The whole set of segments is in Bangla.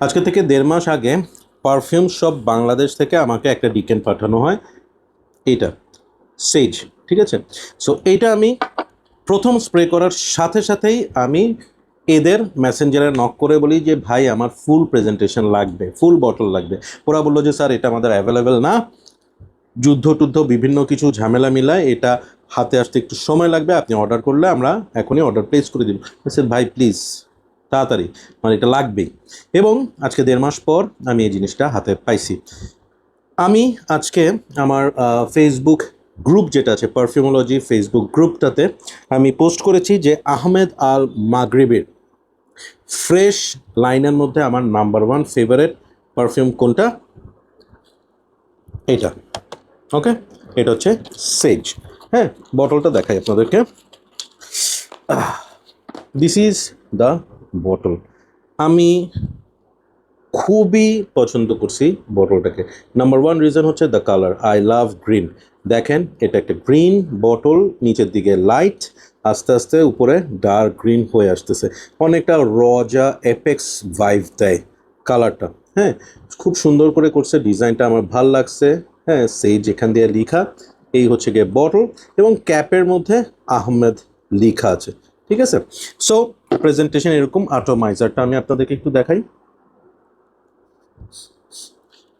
আজকে থেকে 1.5 মাস আগে পারফিউম শপ বাংলাদেশ থেকে আমাকে একটা ডিকেন পাঠানো হয়। এইটা সেজ, ঠিক আছে। সো এইটা আমি প্রথম স্প্রে করার সাথে সাথেই আমি এদের মেসেঞ্জারে নক করে বলি যে ভাই আমার ফুল প্রেজেন্টেশন লাগবে, ফুল বটল লাগবে। ওরা বললো যে স্যার এটা আমাদের অ্যাভেলেবেল না, যুদ্ধ টুদ্ধ বিভিন্ন কিছু ঝামেলা মিলায় এটা হাতে আসতে একটু সময় লাগবে, আপনি অর্ডার করলে আমরা এখনই অর্ডার প্লেস করে দিব। স্যার ভাই প্লিজ তাড়াতাড়ি, মানে এটা লাগবেই। এবং আজকে 1.5 মাস পর আমি এই জিনিসটা হাতে পাইছি। আমি আজকে আমার ফেসবুক গ্রুপ যেটা আছে পারফিউমোলজি ফেসবুক গ্রুপটাতে আমি পোস্ট করেছি যে আহমেদ আল মাগরিবের ফ্রেশ লাইনের মধ্যে আমার নাম্বার 1 ফেভারিট পারফিউম কোনটা, এটা। ওকে, এটা হচ্ছে সেজ। হ্যাঁ, বটলটা দেখাই আপনাদেরকে। This is the bottle. আমি খুবই পছন্দ করছি বটলটাকে। নাম্বার 1 রিজন হচ্ছে the colour, I love green. দেখেন এটা একটা গ্রিন বটল, নিচের দিকে লাইট, আস্তে আস্তে উপরে ডার্ক গ্রিন হয়ে আসতেছে, অনেকটা রজা এপেক্স ভাইভ দেয় কালারটা। হ্যাঁ, খুব সুন্দর করে করছে, ডিজাইনটা আমার ভাল লাগছে। হ্যাঁ, সেই যেখান দিয়ে লেখা, এই হচ্ছে গিয়ে বটল, এবং ক্যাপের মধ্যে আহমেদ লেখা আছে, ঠিক আছে। সো প্রেজেন্টেশন এরকম। অ্যাটমাইজারটা আমি আপনাদেরকে একটু দেখাই।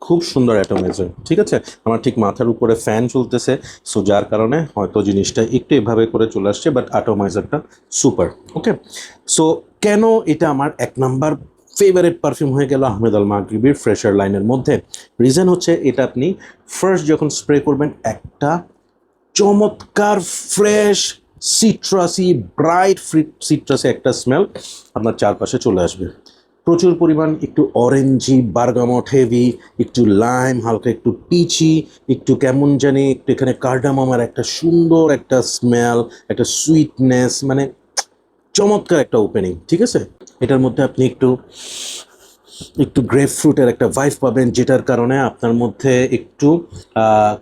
খুব সুন্দর অ্যাটমাইজার, ঠিক আছে। আমার ঠিক মাথার উপরে ফ্যান চলতেছে, সো যার কারণে হয়তো জিনিসটা একটু এভাবে করে চলে আসছে, বাট অ্যাটমাইজারটা সুপার। ওকে, সো কেন এটা আমার 1 নাম্বার ফেভারিট পারফিউম হয়ে গেল আহমেদ আল মাগরিবির ফ্রেশার লাইনের মধ্যে? রিজন হচ্ছে এটা আপনি ফার্স্ট যখন স্প্রে করবেন, একটা চমৎকার ফ্রেশ সিট্রাসি ব্রাইট সিট্রাসি একটা স্মেল আপনার চারপাশে চলে আসবে। প্রচুর পরিমাণ একটু অরেঞ্জি বার্গামট হেভি, একটু লাইম, হালকা একটু পিচি, একটু কেমন জানি একটু এখানে কার্ডামামার একটা সুন্দর একটা স্মেল, একটা সুইটনেস, মানে চমৎকার একটা ওপেনিং, ঠিক আছে। এটার মধ্যে আপনি একটু একটু গ্রেপ ফ্রুটের একটা ভাইব পাবেন, যেটার কারণে আপনার মধ্যে একটু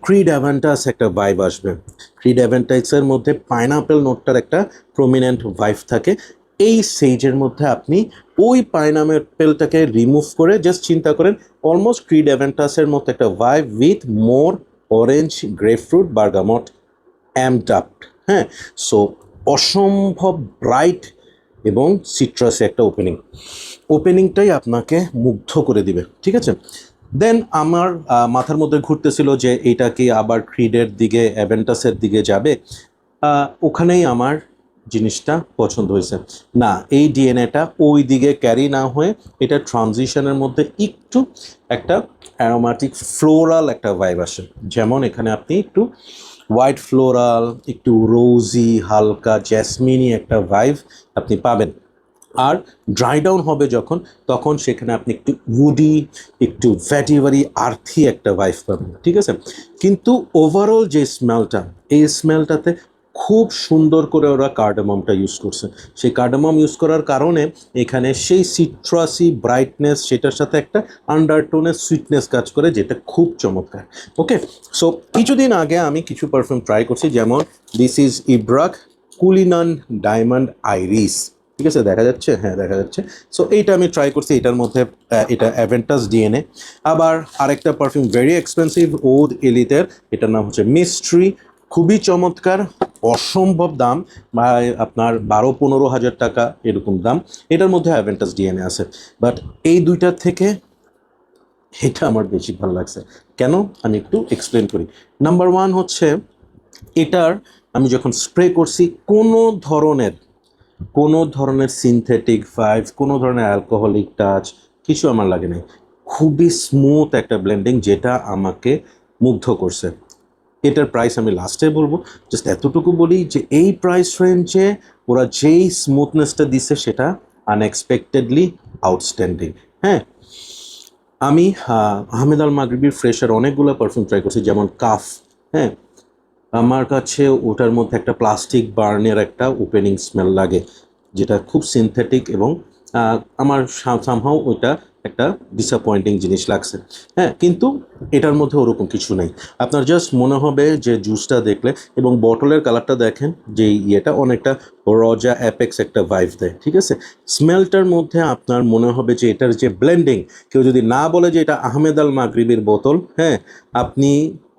ক্রিড অ্যাভেন্টাস একটা ভাইব আসবে। ক্রিড অ্যাভেন্টাসের মধ্যে পাইনাপেল নোটটার একটা প্রমিনেন্ট ভাইব থাকে। এই সেজের মধ্যে আপনি ওই পাইনাপেলটাকে রিমুভ করে জাস্ট চিন্তা করেন অলমোস্ট ক্রিড অ্যাভেন্টাসের মতো একটা vibe with more orange grapefruit bergamot amped up. হ্যাঁ, সো অসম্ভব ব্রাইট এবং সিট্রাসে একটা ওপেনিংটাই আপনাকে মুগ্ধ করে দিবে, ঠিক আছে। দেন আমার মাথার মধ্যে ঘুরতেছিল যে এইটা কি আবার ক্রিডের দিকে অ্যাভেন্টাসের দিকে যাবে। ওখানেই আমার জিনিসটা পছন্দ হয়েছে। না, এই ডিএনএটা ওই দিকে ক্যারি না হয়ে এটা ট্রানজিশনের মধ্যে একটু একটা অ্যারোমাটিক ফ্লোরাল একটা ভাইব আসে। যেমন এখানে আপনি একটু হোয়াইট ফ্লোরাল, একটু রোজি, হালকা জ্যাসমিনি একটা ভাইব আপনি পাবেন। আর ড্রাই ডাউন হবে যখন, তখন সেখানে আপনি একটু উডি, একটু ভ্যাটিভারি আর্থি একটা ভাইব পাবেন, ঠিক আছে। কিন্তু ওভারঅল যে স্মেলটা, এই স্মেলটাতে খুব সুন্দর করে ওরা কার্ডামমটা ইউজ করছে। সেই কার্ডামম ইউজ করার কারণে এখানে সেই সিট্রাসি ব্রাইটনেস, সেটার সাথে একটা আন্ডারটোনের সুইটনেস কাজ করে, যেটা খুব চমৎকার। ওকে, সো কিছুদিন আগে আমি কিছু পারফিউম ট্রাই করছি, যেমন this is Ibraq Cullinan diamond iris, ঠিক আছে। দেখা যাচ্ছে, হ্যাঁ দেখা যাচ্ছে। সো এইটা আমি ট্রাই করছি, এটার মধ্যে এটা অ্যাভেন্টাস ডিএনএ। আবার আরেকটা পারফিউম ভেরি এক্সপেন্সিভ ওদ এলিতের, এটার নাম হচ্ছে মিস্ট্রি, খুবই চমৎকার, অসম্ভব দাম, আপনার 12-15 হাজার টাকা এরকম দাম। এটার মধ্যে অ্যাভেন্টাস ডিএনএ আছে, বাট এই দুইটার থেকে এটা আমার বেশি ভালো লাগছে। কেন, আমি একটু এক্সপ্লেন করি। নাম্বার 1 হচ্ছে এটার আমি যখন স্প্রে করছি কোনো ধরনের সিনথেটিক ভাইবস, কোনো ধরনের অ্যালকোহলিক টাচ কিছু আমার লাগে নাই। খুবই স্মুথ একটা ব্লেন্ডিং, যেটা আমাকে মুগ্ধ করছে। এটার প্রাইস আমি লাস্টে বলবো, জাস্ট এতটুকু বলি যে এই প্রাইস রেঞ্জে ওরা যেই স্মুথনেসটা দিচ্ছে সেটা আনএক্সপেক্টেডলি আউটস্ট্যান্ডিং। হ্যাঁ, আমি আহমেদ আল মাগরিবির ফ্রেশার অনেকগুলো পারফিউম ট্রাই করছি, যেমন কাফ। হ্যাঁ, আমার কাছে ওটার মধ্যে একটা প্লাস্টিক বার্নের একটা ওপেনিং স্মেল লাগে, যেটা খুব সিনথেটিক, এবং আমার সামহাও ওইটা একটা ডিসঅ্যাপয়েন্টিং জিনিস লাগছে। হ্যাঁ, কিন্তু এটার মধ্যে ওরকম কিছু নেই। আপনার জাস্ট মনে হবে যে জুসটা দেখলে, এবং বটলের কালারটা দেখেন যে ইয়েটা অনেকটা রজা অ্যাপেক্স একটা ভাইব দেয়, ঠিক আছে। স্মেলটার মধ্যে আপনার মনে হবে যে এটার যে ব্লেন্ডিং, কেউ যদি না বলে যে এটা আহমেদ আল মাগরিবের বোতল, হ্যাঁ, আপনি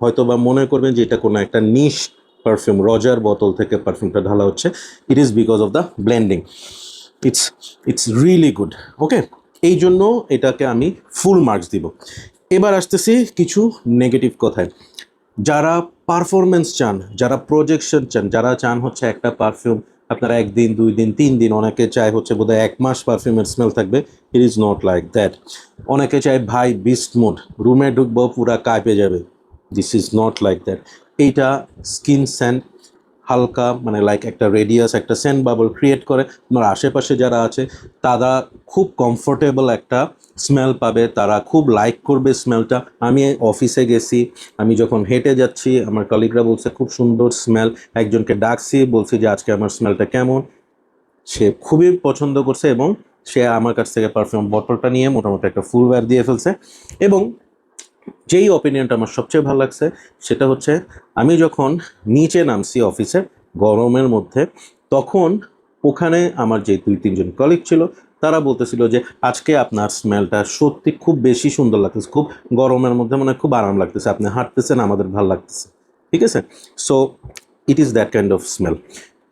হয়তো বা মনে করবেন যে এটা কোনো একটা নিশ পারফিউম, রজার বোতল থেকে পারফিউমটা ঢালা হচ্ছে। It is because of the blending. It's it's really good. Okay, এই জন্য এটাকে আমি ফুল মার্কস দিব। এবার আসতেছি কিছু নেগেটিভ কথায়। যারা পারফরমেন্স চান, যারা প্রজেকশন চান, যারা চান হচ্ছে একটা পারফিউম আপনারা 1 দিন 2 দিন 3 দিন, অনেকে চায় হচ্ছে বোধহয় 1 মাস পারফিউমের স্মেল থাকবে, it is not like that. অনেকে চায় ভাই বিস্ট মোড, রুমে ঢুকবো পুরা কাঁপে যাবে, this is not like that. এইটা স্কিন স্যান্ড হালকা মানে লাইক একটা রেডিয়াস, একটা সেন্ট বাবল ক্রিয়েট করে। আপনার আশেপাশে যারা আছে তারা খুব কমফোর্টেবল একটা স্মেল পাবে, তারা খুব লাইক করবে স্মেলটা। আমি অফিসে গেছি, আমি যখন হেঁটে যাচ্ছি আমার কলিগরা বলছে খুব সুন্দর স্মেল, একজনকে ডাকছি বলছি যে আজকে আমার স্মেলটা কেমন, সে খুবই পছন্দ করছে এবং সে আমার কাছ থেকে পারফিউম বটলটা নিয়ে মোটামুটি একটা ফুল ওয়্যার দিয়ে ফেলছে। এবং যেই অপিনিয়নটা আমার সবচেয়ে ভালো লাগছে সেটা হচ্ছে আমি যখন নিচে নামছি অফিসে গরমের মধ্যে, তখন ওখানে আমার যে 2-3 জন কলিগ ছিল তারা বলতেছিল যে আজকে আপনার স্মেলটা সত্যি খুব বেশি সুন্দর লাগতেছে, খুব গরমের মধ্যে মানে খুব আরাম লাগতেছে, আপনি হাঁটতেছেন আমাদের ভালো লাগতেছে, ঠিক আছে। So it is that kind of smell.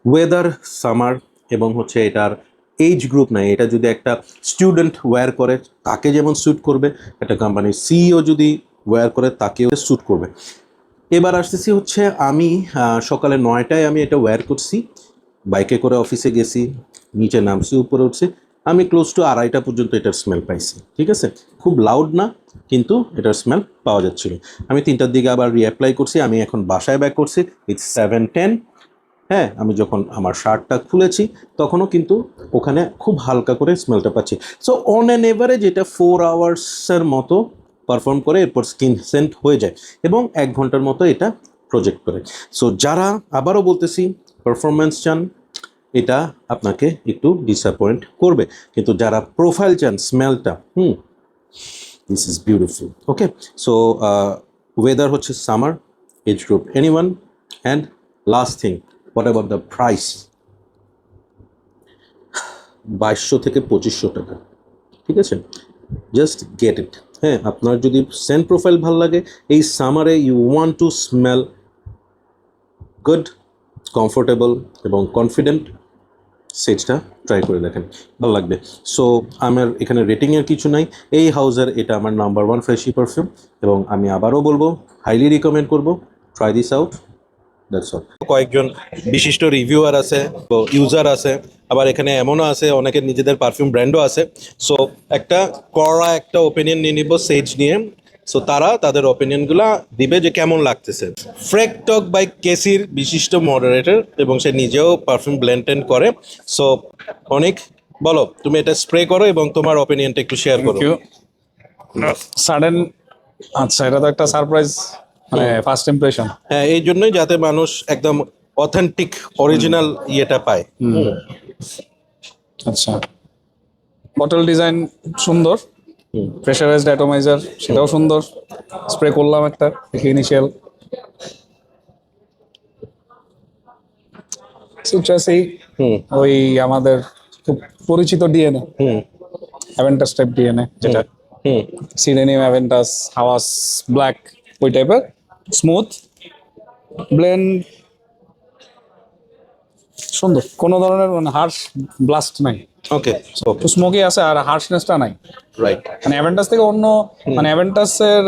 Weather summer এবং হচ্ছে এটার এইজ গ্রুপ নাই, এটা যদি একটা স্টুডেন্ট ওয়্যার করে তাকে যেমন স্যুট করবে, একটা কোম্পানির সিইও যদি ওয়্যার করে তাকেও স্যুট করবে। এবার আসতেছি হচ্ছে আমি সকালে 9টায় আমি এটা ওয়্যার করছি, বাইকে করে অফিসে গেছি, নিচে নামছি উপরে উঠছি, আমি ক্লোজ টু 2:30 পর্যন্ত এটার স্মেল পাইছি, ঠিক আছে। খুব লাউড না কিন্তু এটার স্মেল পাওয়া যাচ্ছিল। আমি 3টার দিকে আবার রিঅ্যাপ্লাই করছি, আমি এখন বাসায় ব্যাক করছি, ইটস 7:10। হ্যাঁ, আমি যখন আমার শার্টটা খুলেছি তখনও কিন্তু ওখানে খুব হালকা করে স্মেলটা পাচ্ছি। সো অন অ্যান এভারেজ এটা 4 আওয়ার্সের মতো পারফর্ম করে, এরপর স্কিন সেন্ট হয়ে যায় এবং 1 ঘন্টার মতো এটা প্রজেক্ট করে। সো যারা, আবারও বলতেছি, পারফরমেন্স চান এটা আপনাকে একটু ডিসঅ্যাপয়েন্ট করবে, কিন্তু যারা প্রোফাইল চান স্মেলটা, this is beautiful. Okay, so weather হচ্ছে summer, age group anyone, and last thing, what about the price? 2200 থেকে 2500 টাকা, ঠিক আছে। Just get it. হ্যাঁ, আপনার যদি সেন্ট প্রোফাইল ভালো লাগে এই সামারে, you want to smell good, comfortable এবং কনফিডেন্ট, সেজটা ট্রাই করে দেখেন, ভালো লাগবে। সো আমার এখানে রেটিংয়ের কিছু নাই, এই হাউজের এটা আমার নাম্বার 1 ফ্রেশি পারফিউম এবং আমি আবারও বলবো হাইলি রিকমেন্ড করবো, try this out, that's all. কয়েকজন বিশিষ্ট রিভিউয়ার আছে, তো ইউজার আছে, আবার এখানে এমনও আছে অনেকের নিজেদের পারফিউম ব্র্যান্ডও আছে। সো একটা কড়া একটা ওপিনিয়ন নিয়ে নিব সেজ নিয়ে। সো তারা তাদের ওপিনিয়নগুলো দিবে যে কেমন লাগতেছে। ফ্রেক টক বাই কেসির বিশিষ্ট মডারেটর এবং সে নিজেও পারফিউম ব্লেন্ড টেন্ড করে। সো অনেক, বলো তুমি এটা স্প্রে করো এবং তোমার ওপিনিয়নটা একটু শেয়ার করো। সাডেন, আচ্ছা, এটা তো একটা সারপ্রাইজ, মানে ফার্স্ট ইমপ্রেশন। হ্যাঁ, এই জন্যই যাতে মানুষ একদম অথেন্টিক অরিজিনাল ইয়েটা পায়। আচ্ছা, বটল ডিজাইন সুন্দর, প্রেসারাইজড অ্যাটমাইজার সেটাও সুন্দর। স্প্রে করলাম একটা, দেখি ইনিশিয়াল সিট্রাসি, ওই আমাদের খুব পরিচিত ডিএনএ, অ্যাভেন্টাস টাইপ ডিএনএ, যেটা সিডেনিয়াম অ্যাভেন্টাস, হাওয়াস ব্ল্যাক, ওই টাইপের স্মুথ ব্লেন্ড, সুন্দর, কোনো ধরনের মানে হার্শ ব্লাস্ট নাই। ওকে, একটু স্মোকি আছে আর হার্শনেসটা নাই। রাইট। মানে অ্যাভেন্টাস থেকে অন্য, মানে অ্যাভেন্টাসের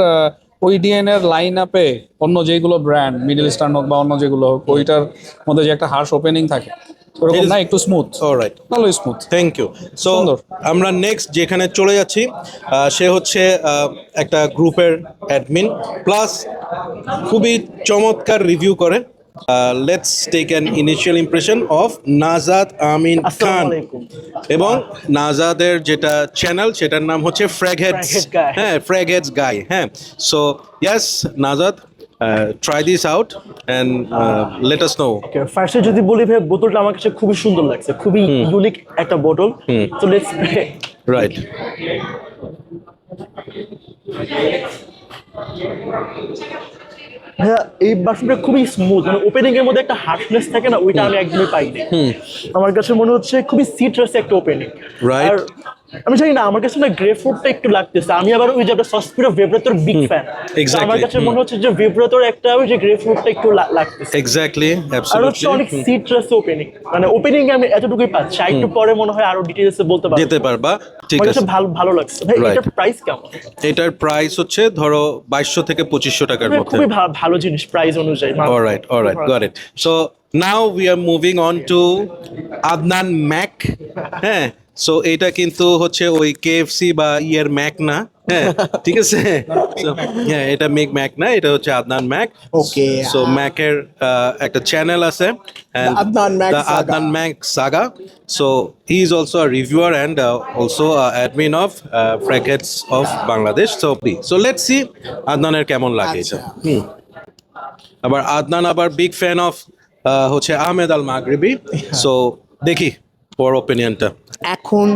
ওই ডিএনএ এর লাইন আপে অন্য যেগুলো ব্র্যান্ড মিডল ইস্টার্ন হোক বা অন্য যেগুলো হোক, ওইটার মধ্যে যে একটা হার্শ ওপেনিং থাকে ওরকম না, একটু স্মুথ, অলরাইট, ভালোই স্মুথ। Thank you. সো আমরা নেক্সট যেখানে চলে যাচ্ছি, সে হচ্ছে একটা গ্রুপের অ্যাডমিন প্লাস খুবই চমৎকার রিভিউ করে। Let's take an initial impression of Najad Amin খান। এবং নাজাদের যেটা চ্যানেল সেটার নাম হচ্ছে ফ্র্যাগহেডস, হ্যাঁ, ফ্র্যাগহেডস গাই। হ্যাঁ, so yes Najad, try this out and let us know. Okay, ফার্স্টে যদি বলি ভাই, বোতলটা আমার কাছে খুবই সুন্দর লাগছে, খুবই ইউনিক একটা বোতল। তো লেটস রাইট। হ্যাঁ, এই পারফিউমটা খুবই স্মুথ, মানে ওপেনিং এর মধ্যে একটা হার্শনেস থাকে না, ওইটা আমি একদমই পাইনি। আমার কাছে মনে হচ্ছে খুবই সিট্রাস একটা ওপেনিং। Right. আর আমি জানি না, আমার কাছে না গ্রে ফ্রুটটা একটু লাগতেছে। আমি আবার ওই যে একটা সসপিড অফ ভিব্রাতোর বিগ ফ্যান। Exactly. আমার কাছে মনে হচ্ছে যে ভিব্রাতোর একটা ওই যে গ্রে ফ্রুটটা একটু লাগতেছে। এক্স্যাক্টলি, আর হচ্ছে অ্যাবসলিউটলি অনেক সিট্রাস ওপেনিং, মানে ওপেনিং এ আমি এতটুকুই পাচ্ছি, আর একটু পরে মনে হয় আরো ডিটেইলসে বলতে পারবো। যেতে পারবা, ঠিক আমার আছে। কাছে ভালো ভালো লাগছে ভাই। Right. এটার প্রাইস কেমন? এটার প্রাইস হচ্ছে ধরো 2200 থেকে 2500 টাকার মধ্যে। খুবই ভালো জিনিস প্রাইস অনুযায়ী। All right, got it. So now we are moving on to Adnan Mac. হ্যাঁ, সো এটা কিন্তু হচ্ছে ওই KFC বা ইয়ের ম্যাক না, হ্যাঁ, ঠিক আছে। So, হ্যাঁ, এটা ম্যাক না, এটা হচ্ছে আদনান ম্যাক। Okay. সো ম্যাকের একটা চ্যানেল আছে, and The Adnan Mac the Saga. Adnan Mac Saga. So he is also a reviewer and also admin of Fragrance of Bangladesh. So let's see আদনানের কেমন লাগে এটা। আচ্ছা। আবার আদনান আবার বিগ ফ্যান অফ হচ্ছে আহমেদ আল মাগরিবি। সো দেখি ওর ওপিনিয়নটা। এখন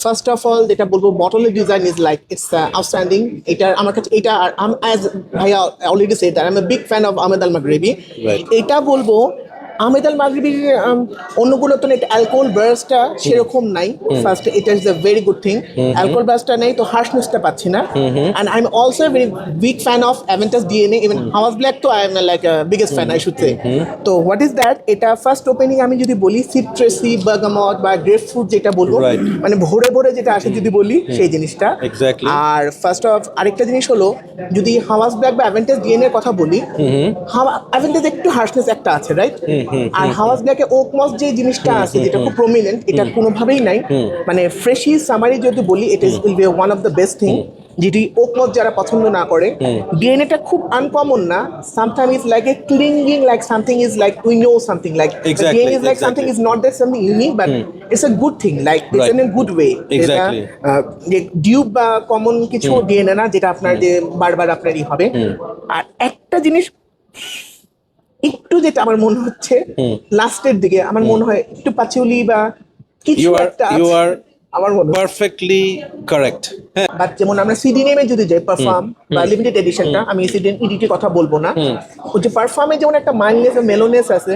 ফার্স্ট অফ অল যেটা বলবো, বটলের design is like it's outstanding. এটা আমার কাছে, এটা আর অ্যাজ ভাইয়া already said that I am a big fan of Ahmed Al Maghribi. Right. এটা বলবো আহমেদ আল মাগরিবির অন্যগুলো তো এটা অ্যালকোহল ব্রাশটা সেরকম নাই। ফার্স্ট এটা is a very good thing. Alcohol ব্রাশটা নেই তো হার্শনেসটা পাচ্ছি না। And I am also a very big fan of Aventus DNA, even house black তো I am like biggest fan I should say. তো হোয়াট ইজ দ্যাট, এটা ফার্স্ট ওপেনিং আমি যদি বলি সিট্রাসি বার্গামট বা গ্রেপ ফ্রুট যেটা বলবো, Right. মানে ভোরে ভোরে যেটা আসে যদি বলি সেই জিনিসটা। Exactly. আর ফার্স্ট অফ আরেকটা জিনিস হলো, যদি হাওয়াস ব্ল্যাক বা অ্যাভেন্টাস ডিএনএ এর কথা বলি, অ্যাভেন্টাস একটু হার্শনেস একটা আছে, রাইট? আর হাওয়াস ব্ল্যাকে ওক মস যে জিনিসটা আছে যেটা খুব প্রমিনেন্ট, এটা কোনোভাবেই নাই। মানে ফ্রেশি সামারি যদি বলি, it is will be one of the best thing. যেটি ওক মস যারা পছন্দ না করে, ডিএনএটা খুব আনকমন না। Sometime is like a ক্লিঙ্গিং, like something is like we know something, like Exactly, DNA is like something exactly. Is not that something unique, but it's a good thing, like it's in a good way. Exactly. যে ডিউব বা কমন কিছু ডিএনএ না, যেটা আপনার যে বারবার আপনারই হবে। আর একটা জিনিস একটু যেটা আমার মনে হচ্ছে লাস্টের দিকে, আমার মনে হয় একটু পাচুলি বা কিছু একটা You আছে, are আমার মনে হয়। Perfectly correct. হ্যাঁ, বাট যেমন আমরা সিডি নেমে যদি যাই পারফর্ম বা লিমিটেড এডিশনটা, আমি সিডি ইডিটির কথা বলবো না, ওই যে পারফর্মে যেমন একটা মাইল্ডনেস মেলোনেস আছে,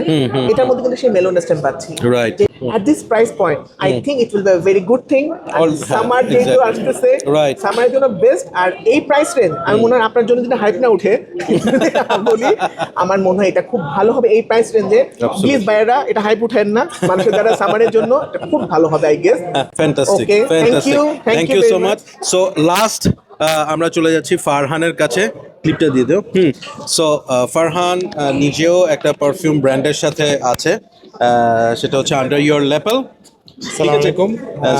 এটার মধ্যে কিন্তু সেই মেলোনেসটা পাচ্ছি। Right. At this price point, I think it will be a very good thing. Summer যেহেতু exactly. আসতেছে, Right. সামারের জন্য বেস্ট। আর এই প্রাইস রেঞ্জ আমি মনে হয় আপনার জন্য যদি হাইপ না উঠে বলি, আমার মনে হয় এটা খুব ভালো হবে এই প্রাইস রেঞ্জে। Absolutely. প্লিজ ভাইয়েরা এটা হাইপ উঠেন না, মানুষের দ্বারা সামারের জন্য এটা খুব ভালো হবে I guess. Fantastic, Okay, thank fantastic, you, thank you so much. So last আমরা চলে যাচ্ছি ফারহানের কাছে। ক্লিপটা দিয়ে দাও। সো ফারহান নিজেও একটা পারফিউম ব্র্যান্ডের সাথে আছে, সেটা হচ্ছে আন্ডার ইয়োর লেপেল। আসসালামু আলাইকুম।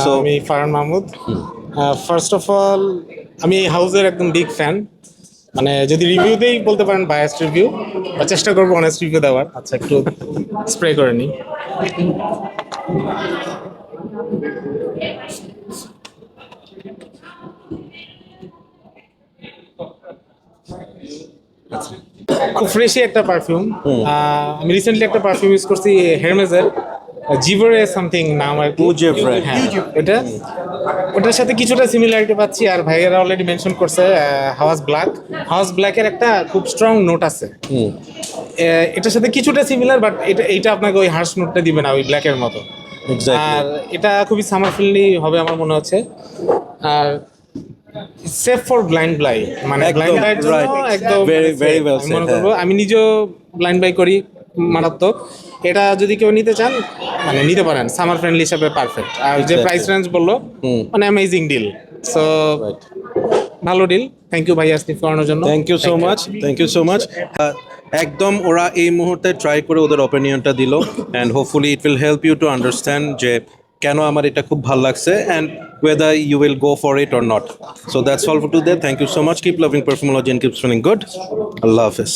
So- আমি Farhan Mahmud. First of all, আমি এই হাউসের একদম বিগ ফ্যান। মানে যদি রিভিউতেই বলতে পারেন বায়াসড রিভিউ, বা চেষ্টা করবো অনেস্ট রিভিউ দেওয়ার। আচ্ছা, একটু স্প্রে করে নিই। খুব ফ্রেশি একটা পারফিউম। আমি রিসেন্টলি একটা পারফিউম ইউজ করছি হেরমেজের, জিভরে সামথিং নাম আর কি। Oudjevre, হ্যাঁ, এটা ওটার সাথে কিছুটা সিমিলারিটি পাচ্ছি। আর ভাইয়েরা অলরেডি মেনশন করছে হাউস ব্ল্যাকের একটা খুব স্ট্রং নোট আছে। এটার সাথে কিছুটা সিমিলার, বাট এইটা আপনাকে ওই হার্শ নোটটা দিবে না ওই ব্ল্যাকের মতো। এক্স্যাক্টলি। আর এটা খুবই সামার ফ্রেন্ডলি হবে আমার মনে হচ্ছে। আর সেফ ফর ব্লাইন্ড বাই, মানে একদম, ব্লাইন্ড বাইয়ের জন্য right. একদম Very, very well আমি মনে said, করবো। আমি নিজেও ব্লাইন্ড বাই করি, মারাত্মক। এটা যদি কেউ নিতে চান, মানে নিতে পারেন, সামার ফ্রেন্ডলি হিসাবে পারফেক্ট। আর যে Exactly. প্রাইস রেঞ্জ বললো, মানে অ্যামেজিং ডিল। সো ভালো ডিল। থ্যাংক ইউ ভাইয়া স্নিফ করানোর জন্য। Thank you so much, thank you so much. একদম ওরা এই মুহূর্তে ট্রাই করে ওদের অপিনিয়নটা দিল, and hopefully it will help you to understand যে কেন আমার এটা খুব ভালো লাগছে, and whether you will go for it or not. So that's all for today. Thank you so much. Keep loving Perfumology and keep smelling good. Allah Hafiz.